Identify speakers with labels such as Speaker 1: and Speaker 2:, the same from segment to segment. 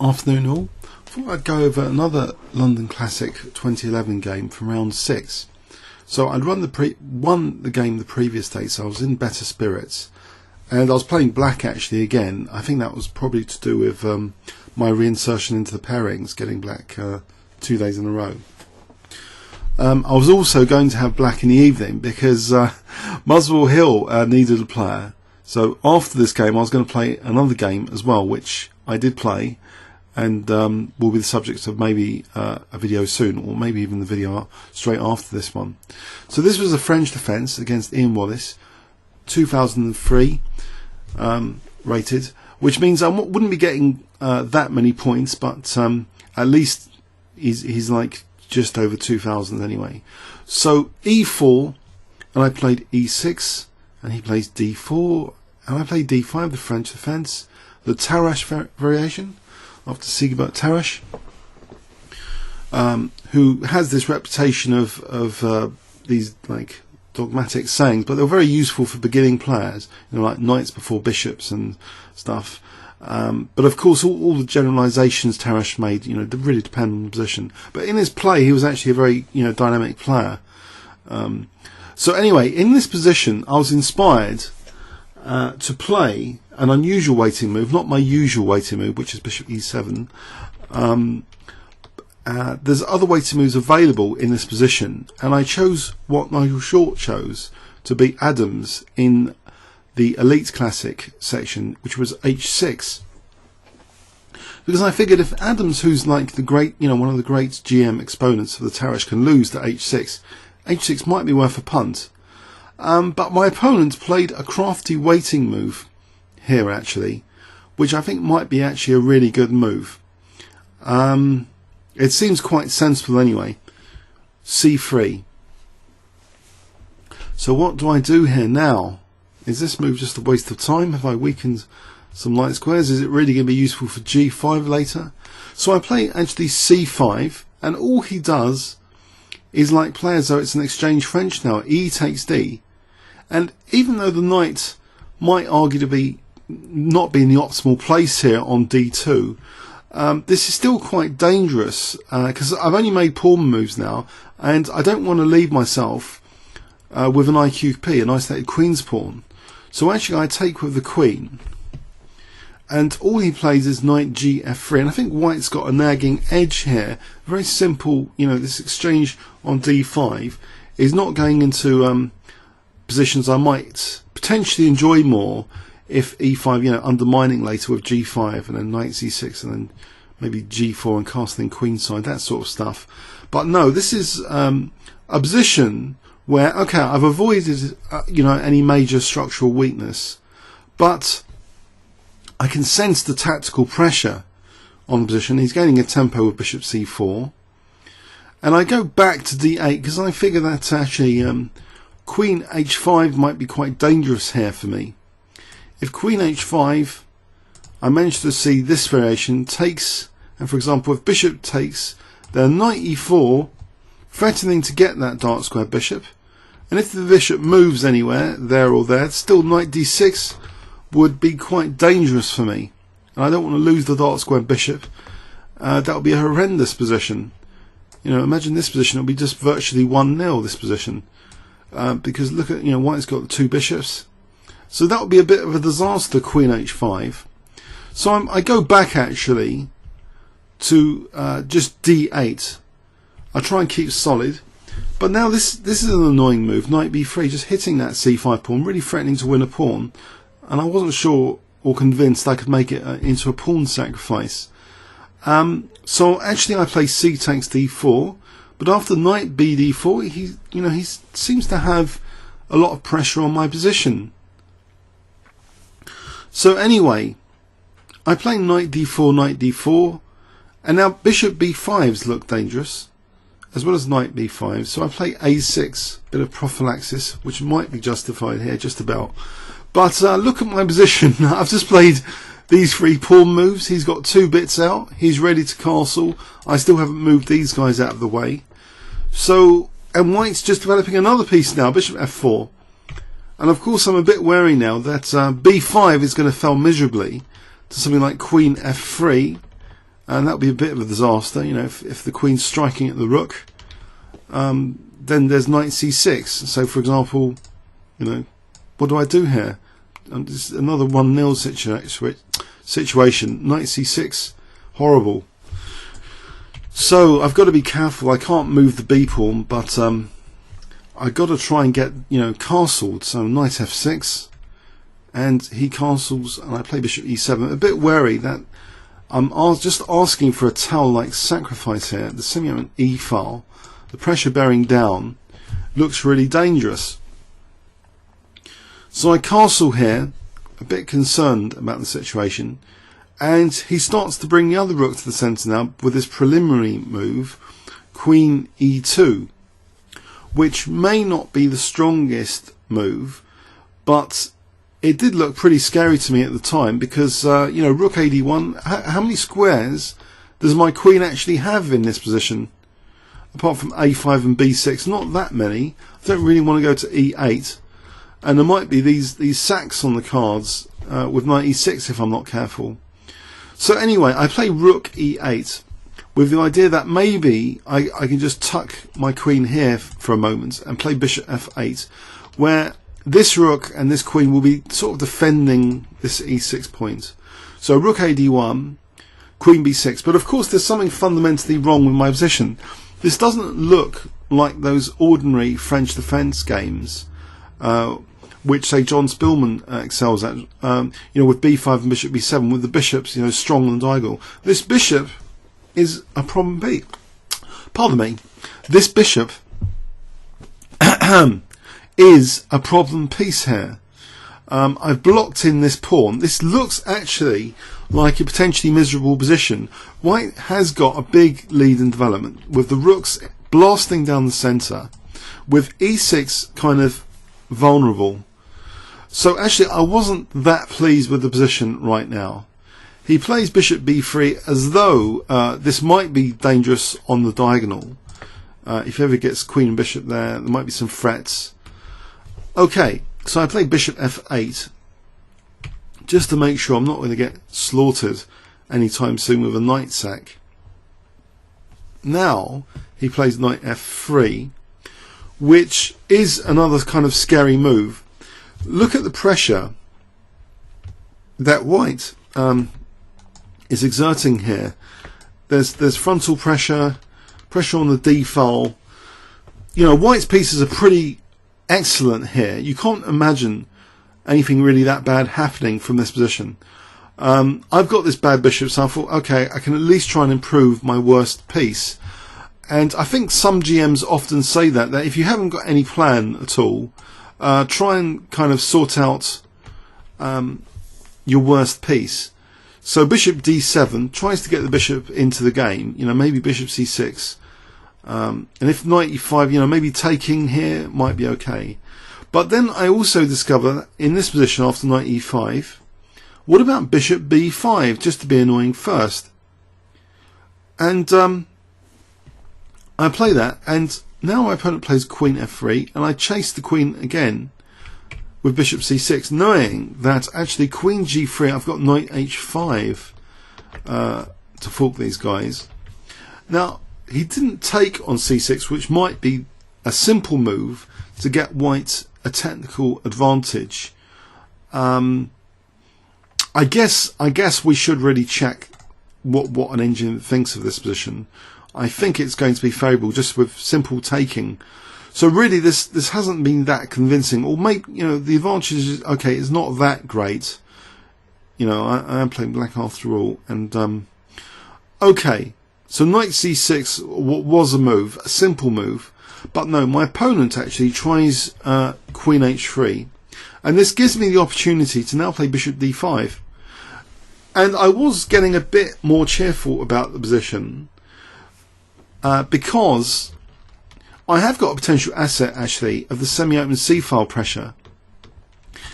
Speaker 1: Afternoon all. Thought I'd go over another London Classic 2011 game from round 6. So I'd won the game the previous day, so I was in better spirits, and I was playing black actually again. I think that was probably to do with my reinsertion into the pairings, getting black 2 days in a row. I was also going to have black in the evening because Muswell Hill needed a player. So after this game I was going to play another game as well, which I did play, and will be the subject of maybe a video soon, or maybe even the video straight after this one. So this was a French defence against Ian Wallis, 2003 rated, which means I wouldn't be getting that many points, but at least he's like just over 2,000 anyway. So E4, and I played E6, and he plays D4, and I played D5, the French defence, the Tarrasch variation after Sigebert Tarrasch, who has this reputation of these like dogmatic sayings, but they're very useful for beginning players, you know, like knights before bishops and stuff. But of course, all the generalisations Tarrasch made, you know, really depend on the position. But in his play, he was actually a very, you know, dynamic player. So anyway, in this position, I was inspired to play an unusual waiting move, not my usual waiting move, which is bishop e7. There's other waiting moves available in this position, and I chose what Nigel Short chose to beat Adams in the Elite Classic section, which was h6. Because I figured if Adams, who's like the great, you know, one of the great GM exponents of the Tarrasch, can lose to h6, h6 might be worth a punt. But my opponent played a crafty waiting move here actually, which I think might be actually a really good move. It seems quite sensible anyway. c3. So what do I do here now? Is this move just a waste of time? Have I weakened some light squares? Is it really going to be useful for g5 later? So I play actually c5, and all he does is like play as though it's an exchange French now. E takes d, and even though the knight might argue to be not be in the optimal place here on d2, this is still quite dangerous because I've only made pawn moves now, and I don't want to leave myself with an IQP, an isolated queen's pawn. So actually I take with the queen, and all he plays is knight Gf3, and I think white's got a nagging edge here. Very simple, you know, this exchange on d5 is not going into positions I might potentially enjoy more if e5, you know, undermining later with g5 and then knight c6 and then maybe g4 and castling queenside, that sort of stuff. But no, this is a position where, okay, I've avoided you know, any major structural weakness, but I can sense the tactical pressure on the position. He's gaining a tempo with bishop c4, and I go back to d8 because I figure that actually queen h5 might be quite dangerous here for me. If queen h5, I manage to see this variation takes, and for example if bishop takes, then knight e4, threatening to get that dark square bishop, and if the bishop moves anywhere, there or there, still knight d6 would be quite dangerous for me, and I don't want to lose the dark square bishop. That would be a horrendous position. You know, imagine this position, it would be just virtually 1-0 this position, because look at, you know, white's got the two bishops. So that would be a bit of a disaster, queen h5. So I go back actually to just d8. I try and keep solid, but now this is an annoying move, knight b3, just hitting that c5 pawn, really threatening to win a pawn, and I wasn't sure or convinced I could make it into a pawn sacrifice. So actually I play c takes d4, but after knight bd4, he seems to have a lot of pressure on my position. So anyway, I play knight d4, and now bishop b5s look dangerous, as well as knight b5. So I play a6, bit of prophylaxis, which might be justified here, just about. But look at my position. I've just played these 3 pawn moves. He's got 2 bits out. He's ready to castle. I still haven't moved these guys out of the way. So, and white's just developing another piece now, bishop f4. And of course I'm a bit wary now that b5 is going to fail miserably to something like queen f3, and that would be a bit of a disaster. You know, if the queen's striking at the rook, then there's knight c6. So, for example, you know, what do I do here? This is another 1-0 situation. Knight c6, horrible. So I've got to be careful. I can't move the b pawn, but I've got to try and get, you know, castled. So knight f6, and he castles, and I play bishop e7. A bit wary that I'm just asking for a towel-like sacrifice here. The semi-open e file, the pressure bearing down, looks really dangerous. So I castle here, a bit concerned about the situation, and he starts to bring the other rook to the centre now with his preliminary move, queen e2, which may not be the strongest move, but it did look pretty scary to me at the time, because you know, rook ad1, how many squares does my queen actually have in this position? Apart from a5 and b6, not that many. I don't really want to go to e8, and there might be these sacks on the cards with knight e6 if I'm not careful. So anyway, I play rook e8 with the idea that maybe I can just tuck my queen here for a moment and play bishop f8, where this rook and this queen will be sort of defending this e6 point. So rook ad1, queen b6, but of course there's something fundamentally wrong with my position. This doesn't look like those ordinary French defence games, which say John Spillman excels at, you know, with b5 and bishop b7, with the bishops, you know, strong and diagonal. This bishop is a problem B. Pardon me. This bishop is a problem piece here. I've blocked in this pawn. This looks actually like a potentially miserable position. White has got a big lead in development, with the rooks blasting down the centre, with e6 kind of vulnerable. So actually I wasn't that pleased with the position right now. He plays bishop b3 as though this might be dangerous on the diagonal. If he ever gets queen and bishop there might be some threats. Okay, so I play bishop f8 just to make sure I'm not going to get slaughtered anytime soon with a knight sack. Now he plays knight f3, which is another kind of scary move. Look at the pressure that white is exerting here. There's frontal pressure, pressure on the d file. You know, white's pieces are pretty excellent here. You can't imagine anything really that bad happening from this position. I've got this bad bishop, so I thought, okay, I can at least try and improve my worst piece. And I think some GMs often say that if you haven't got any plan at all, try and kind of sort out your worst piece. So bishop d7 tries to get the bishop into the game, you know, maybe bishop c6, and if knight e5, you know, maybe taking here might be okay. But then I also discover that in this position after knight e5, what about bishop b5, just to be annoying first? And I play that, and now my opponent plays queen f3, and I chase the queen again with bishop c6, knowing that actually queen g3, I've got knight h5 to fork these guys. Now, he didn't take on c6, which might be a simple move to get white a technical advantage. I guess we should really check what an engine thinks of this position. I think it's going to be favourable just with simple taking. So really, this hasn't been that convincing. Or maybe, you know, the advantage is okay. It's not that great. You know, I am playing black after all. And okay, so knight c6 was a move, a simple move. But no, my opponent actually tries queen h3, and this gives me the opportunity to now play bishop d5. And I was getting a bit more cheerful about the position because I have got a potential asset actually of the semi-open c-file pressure.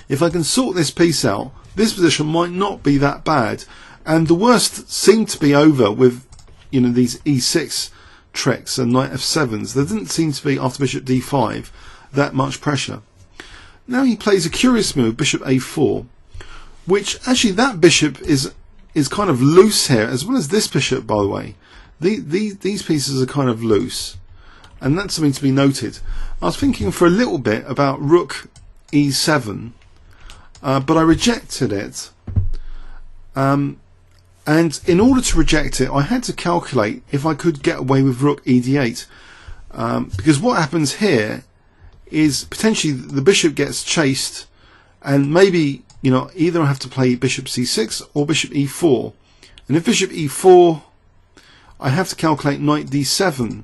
Speaker 1: If I can sort this piece out, this position might not be that bad, and the worst seemed to be over with, you know, these e6 tricks and knight f7s. There didn't seem to be, after bishop d5, that much pressure. Now he plays a curious move, bishop a4, which actually that bishop is is kind of loose here, as well as this bishop, by the way. These pieces are kind of loose, and that's something to be noted. I was thinking for a little bit about rook e7, but I rejected it. And in order to reject it, I had to calculate if I could get away with rook ed8, because what happens here is potentially the bishop gets chased, and maybe, you know, either I have to play bishop c6 or bishop e4, and if bishop e4, I have to calculate knight d7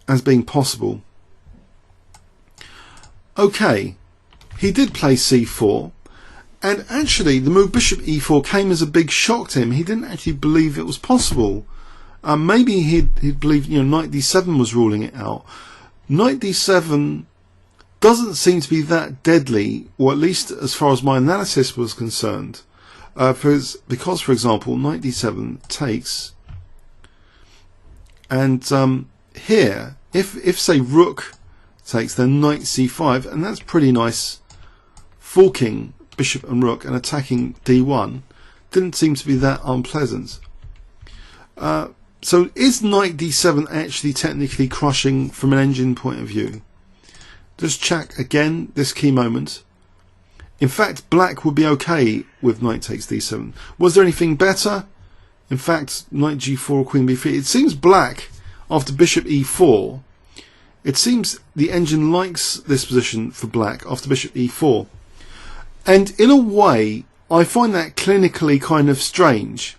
Speaker 1: as being possible. Okay, he did play c4, and actually the move bishop e4 came as a big shock to him. He didn't actually believe it was possible. Maybe he'd believed, you know, knight d7 was ruling it out. Knight d7 doesn't seem to be that deadly, or at least as far as my analysis was concerned, because, for example, knight d7 takes, and here, if say rook takes, then knight c5, and that's pretty nice, forking bishop and rook and attacking d1, didn't seem to be that unpleasant. So is knight d7 actually technically crushing from an engine point of view? Just check again this key moment. In fact, black would be okay with knight takes d7. Was there anything better? In fact, knight g4, queen b3. It seems black, after bishop e4, it seems the engine likes this position for black after bishop e4. And in a way, I find that clinically kind of strange.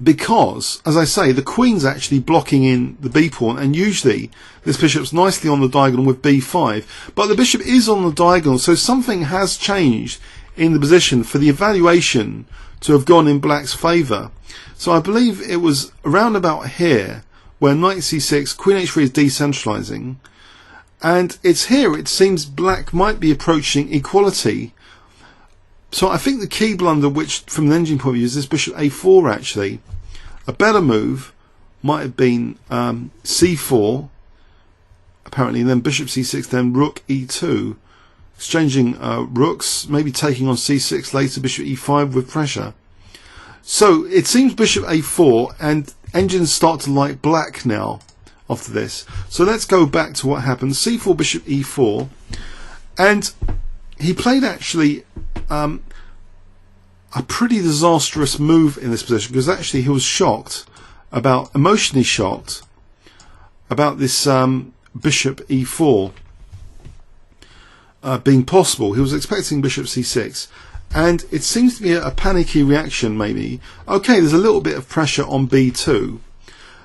Speaker 1: Because, as I say, the queen's actually blocking in the b pawn, and usually this bishop's nicely on the diagonal with b5, but the bishop is on the diagonal, so something has changed in the position for the evaluation to have gone in black's favour. So I believe it was around about here where knight c6, queen h3 is decentralising, and it's here it seems black might be approaching equality. So I think the key blunder, which from an engine point of view, is this bishop a4 actually. A better move might have been c4, apparently, and then bishop c6, then rook e2, exchanging rooks, maybe taking on c6 later, bishop e5 with pressure. So it seems bishop a4, and engines start to like black now after this. So let's go back to what happened. c4, bishop e4, and he played actually a pretty disastrous move in this position, because actually he was shocked about, emotionally shocked about this bishop e4 being possible. He was expecting bishop c6, and it seems to be a panicky reaction maybe. Okay, there's a little bit of pressure on b2.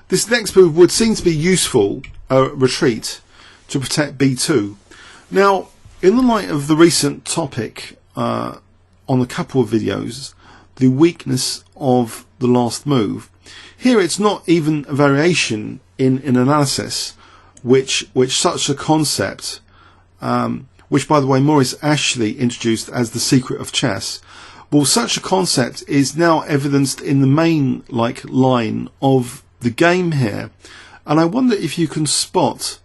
Speaker 1: This next move would seem to be useful, retreat, to protect b2. Now, in the light of the recent topic on a couple of videos, the weakness of the last move, here it's not even a variation in analysis, which such a concept, which by the way Maurice Ashley introduced as the secret of chess, well, such a concept is now evidenced in the main line of the game here, and I wonder if you can spot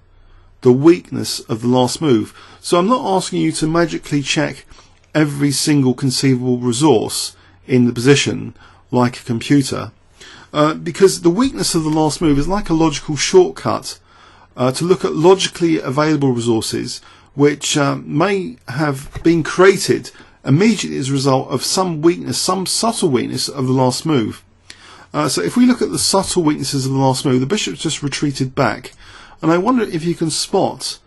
Speaker 1: the weakness of the last move. So I'm not asking you to magically check every single conceivable resource in the position like a computer, because the weakness of the last move is like a logical shortcut to look at logically available resources which may have been created immediately as a result of some weakness, some subtle weakness of the last move. So if we look at the subtle weaknesses of the last move, the bishop's just retreated back, and I wonder if you can spot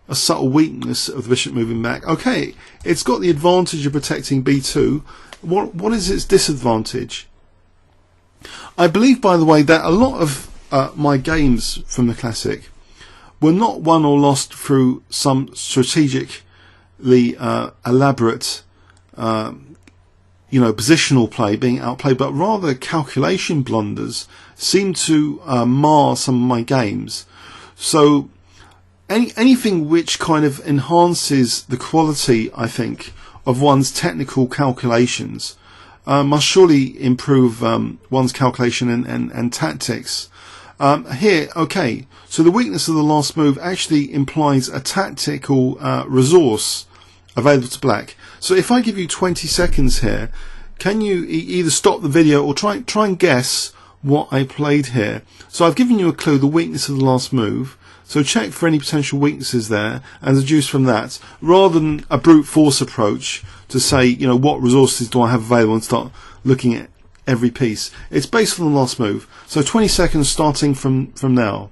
Speaker 1: a subtle weakness of the bishop moving back. Okay, it's got the advantage of protecting b2. What is its disadvantage? I believe, by the way, that a lot of my games from the Classic were not won or lost through some strategically elaborate positional play being outplayed, but rather calculation blunders seem to mar some of my games. So anything which kind of enhances the quality, I think, of one's technical calculations must surely improve one's calculation and tactics. Here, okay, so the weakness of the last move actually implies a tactical resource available to black. So if I give you 20 seconds here, can you either stop the video or try and guess what I played here? So I've given you a clue, the weakness of the last move. So check for any potential weaknesses there and deduce from that, rather than a brute force approach to say, you know, what resources do I have available and start looking at every piece. It's based on the last move. So 20 seconds starting from now.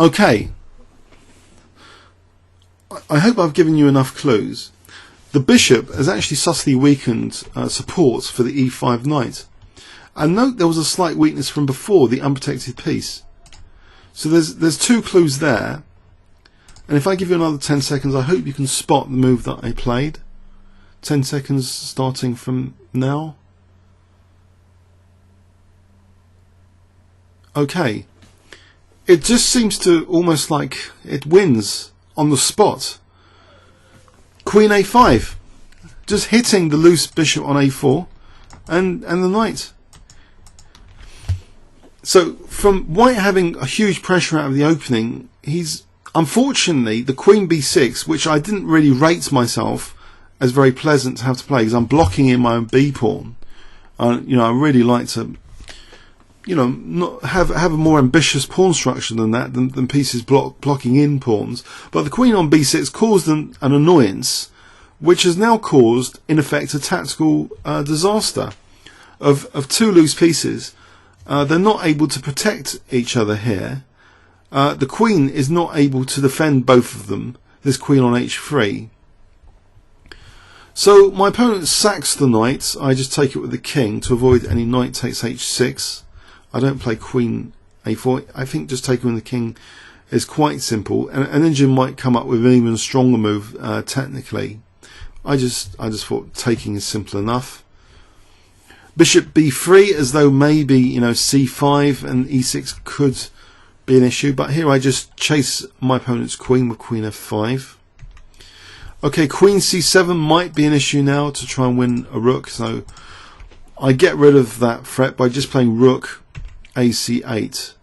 Speaker 1: Okay, I hope I've given you enough clues. The bishop has actually subtly weakened support for the e5 knight. And note there was a slight weakness from before, the unprotected piece. So there's two clues there. And if I give you another 10 seconds, I hope you can spot the move that I played. 10 seconds starting from now. Okay. It just seems to almost like it wins on the spot. Queen a5, just hitting the loose bishop on a4 and the knight. So from white having a huge pressure out of the opening, he's unfortunately the queen b6, which I didn't really rate myself as very pleasant to have to play because I'm blocking in my own b pawn. You know, I really like to, you know, not have a more ambitious pawn structure than that, than pieces blocking in pawns. But the queen on b6 caused an annoyance, which has now caused, in effect, a tactical disaster of two loose pieces. They're not able to protect each other here. The queen is not able to defend both of them. This queen on h3. So my opponent sacks the knight. I just take it with the king to avoid any knight takes h6. I don't play queen a4. I think just taking with the king is quite simple, and an engine might come up with an even stronger move technically. I just thought taking is simple enough. Bishop b3, as though maybe, you know, c5 and e6 could be an issue, but here I just chase my opponent's queen with queen f5. Okay, queen c7 might be an issue now to try and win a rook, so I get rid of that threat by just playing rook ac8.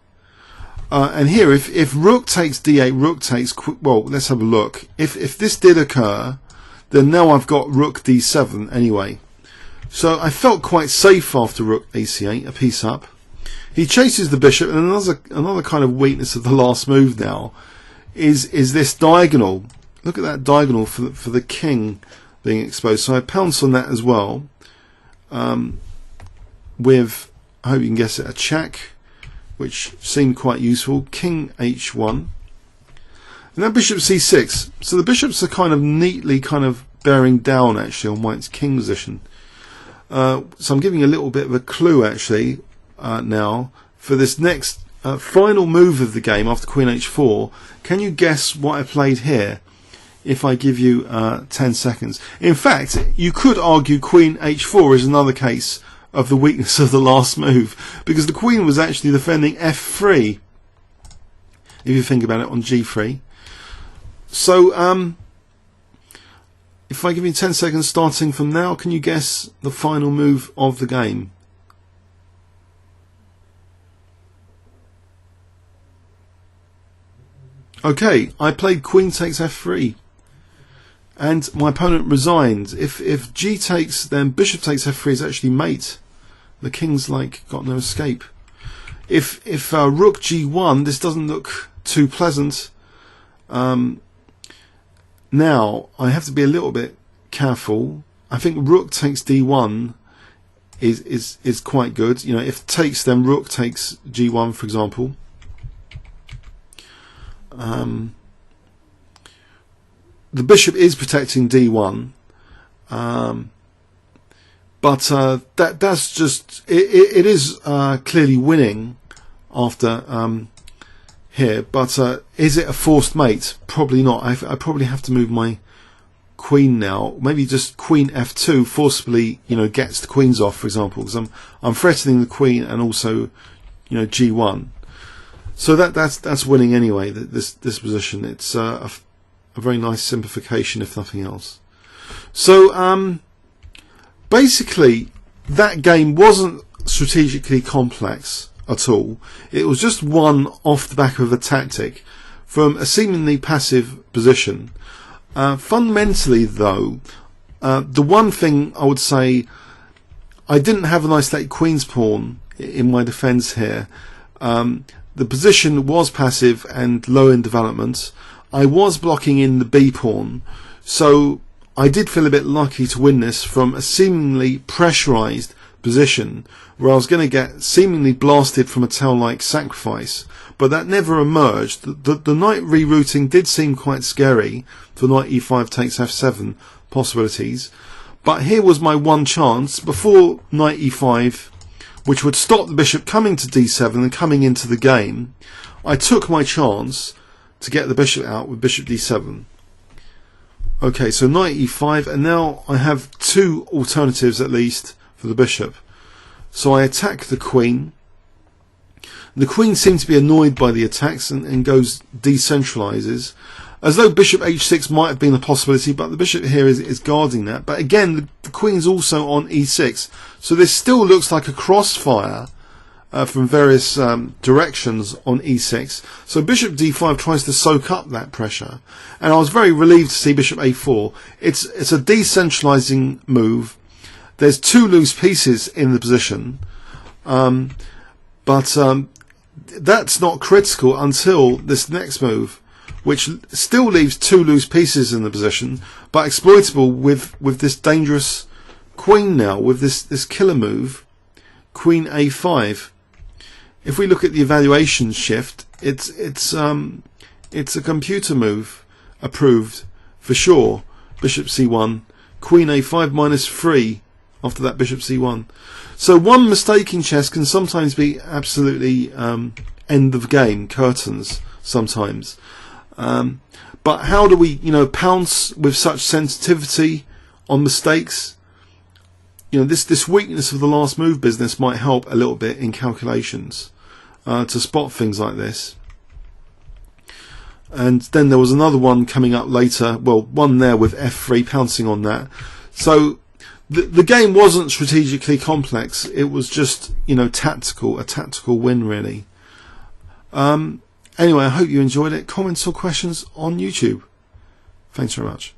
Speaker 1: And here, if rook takes d8, rook takes, well, let's have a look. If this did occur, then now I've got rook d7 anyway. So I felt quite safe after rook ac8, a piece up. He chases the bishop, and another kind of weakness of the last move now is this diagonal. Look at that diagonal for the king being exposed. So I pounce on that as well. With, I hope you can guess it, a check, which seemed quite useful. King h1, and then bishop c6. So the bishops are kind of neatly kind of bearing down actually on white's king position. So I'm giving a little bit of a clue actually now for this next final move of the game after queen h4. Can you guess what I played here? If I give you 10 seconds. In fact, you could argue queen h4 is another case of the weakness of the last move, because the queen was actually defending f3, if you think about it, on g3. So if I give you 10 seconds starting from now, can you guess the final move of the game? Okay, I played queen takes f3, and my opponent resigned. If g takes, then bishop takes f3 is actually mate. The king's like got no escape. If rook g1, this doesn't look too pleasant. Now I have to be a little bit careful. I think rook takes d1 is quite good. You know, if takes, then rook takes g1, for example. The bishop is protecting d1, but that's just it is clearly winning after here. But is it a forced mate? Probably not. I probably have to move my queen now. Maybe just queen f2 forcibly, you know, gets the queens off, for example, because I'm threatening the queen and also, you know, g1. So that's winning anyway. This position, it's a a very nice simplification, if nothing else. So basically, that game wasn't strategically complex at all. It was just won off the back of a tactic from a seemingly passive position. Fundamentally, though, the one thing I would say, I didn't have an isolated queen's pawn in my defence here. The position was passive and low in development. I was blocking in the b pawn, so I did feel a bit lucky to win this from a seemingly pressurised position where I was going to get seemingly blasted from a tail-like sacrifice, but that never emerged. The knight rerouting did seem quite scary for knight e5 takes f7 possibilities, but here was my one chance before knight e5, which would stop the bishop coming to d7 and coming into the game. I took my chance to get the bishop out with bishop d7. Okay, so knight e5, and now I have two alternatives at least for the bishop. So I attack the queen. The queen seems to be annoyed by the attacks and goes decentralizes, as though bishop h6 might have been a possibility, but the bishop here is guarding that. But again, the queen's also on e6, so this still looks like a crossfire from various directions on e6. So bishop d5 tries to soak up that pressure, and I was very relieved to see bishop a4. It's a decentralizing move. There's two loose pieces in the position, but that's not critical until this next move, which still leaves two loose pieces in the position, but exploitable with this dangerous queen now, with this killer move, queen a5. If we look at the evaluation shift, it's a computer move approved for sure. Bishop c1, queen a5 minus 3 after that bishop c1. So one mistake in chess can sometimes be absolutely end of game, curtains sometimes. But how do we, pounce with such sensitivity on mistakes? This weakness of the last move business might help a little bit in calculations to spot things like this. And then there was another one coming up later, well, one there with f3 pouncing on that. So the game wasn't strategically complex, it was just tactical, a tactical win really. Anyway, I hope you enjoyed it. Comments or questions on YouTube. Thanks very much.